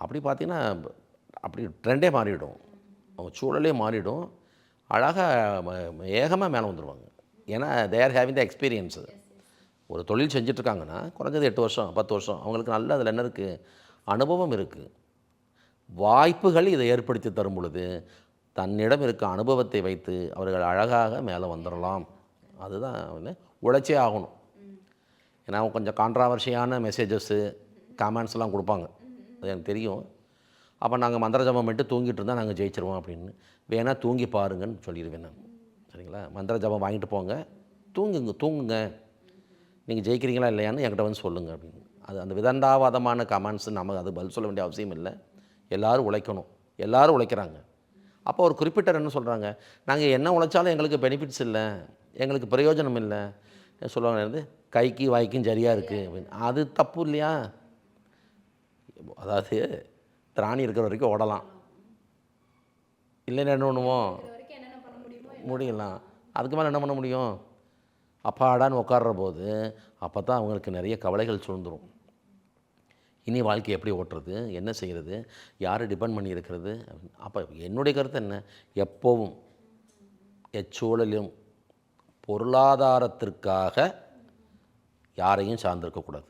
அப்படி பார்த்தீங்கன்னா, அப்படி ட்ரெண்டே மாறிடும். அவங்க சூழலே மாறிடும். அழகாக ஏகமாக மேலே வந்துடுவாங்க. ஏன்னா they are having the experience. ஒரு தொழில் செஞ்சிட்ருக்காங்கன்னா குறைஞ்சது 8 வருஷம் 10 வருஷம் அவங்களுக்கு நல்ல அதில் என்ன இருக்குது, அனுபவம் இருக்குது. வாய்ப்புகள் இதை ஏற்படுத்தி தரும் பொழுது தன்னிடம் இருக்க அனுபவத்தை வைத்து அவர்கள் அழகாக மேலே வந்துடலாம். அதுதான் வந்து உழைச்சே ஆகணும். ஏன்னா அவங்க கொஞ்சம் கான்ட்ராவர்ஷியான மெசேஜஸ்ஸு கமெண்ட்ஸ்லாம் கொடுப்பாங்க, அது எனக்கு தெரியும். அப்போ நாங்கள் மந்திர ஜபம் பண்ணிட்டு தூங்கிட்டு இருந்தால் நாங்கள் ஜெயிச்சிருவோம் அப்படின்னு. வேணால் தூங்கி பாருங்கன்னு சொல்லிடுவேன் நான். சரிங்களா? மந்திர ஜபம் வாங்கிட்டு போங்க, தூங்குங்க, நீங்கள் ஜெயிக்கிறீங்களா இல்லையான்னு என்கிட்ட வந்து சொல்லுங்கள் அப்படின்னு. அது அந்த விதண்டாவாதமான கமெண்ட்ஸ் நம்ம அது பதில் சொல்ல வேண்டிய அவசியம் இல்லை. எல்லோரும் உழைக்கணும், எல்லோரும் உழைக்கிறாங்க. அப்போ ஒரு குறிப்பிட்டர் என்ன சொல்கிறாங்க, நாங்கள் என்ன உழைச்சாலும் எங்களுக்கு பெனிஃபிட்ஸ் இல்லை, எங்களுக்கு பிரயோஜனம் இல்லை சொல்லுவாங்க. கைக்கு வாய்க்கும் சரியாக இருக்குது அப்படின்னு. அது தப்பு இல்லையா? அதாவது திராணி இருக்கிற வரைக்கும் ஓடலாம், இல்லைன்னா என்ன பண்ணுவோம், முடியலாம். அதுக்கு மேலே என்ன பண்ண முடியும்? அப்பாடான்னு உட்கார்ற போது அப்போ தான் அவங்களுக்கு நிறைய கவலைகள் சூழ்ந்துடும். இனி வாழ்க்கை எப்படி ஓட்டுறது, என்ன செய்கிறது, யாரை டிபெண்ட் பண்ணி இருக்கிறது அப்படின்னு. அப்போ என்னுடைய கருத்து என்ன, எப்போவும் எச்சூழலும் பொருளாதாரத்திற்காக யாரையும் சார்ந்திருக்கக்கூடாது.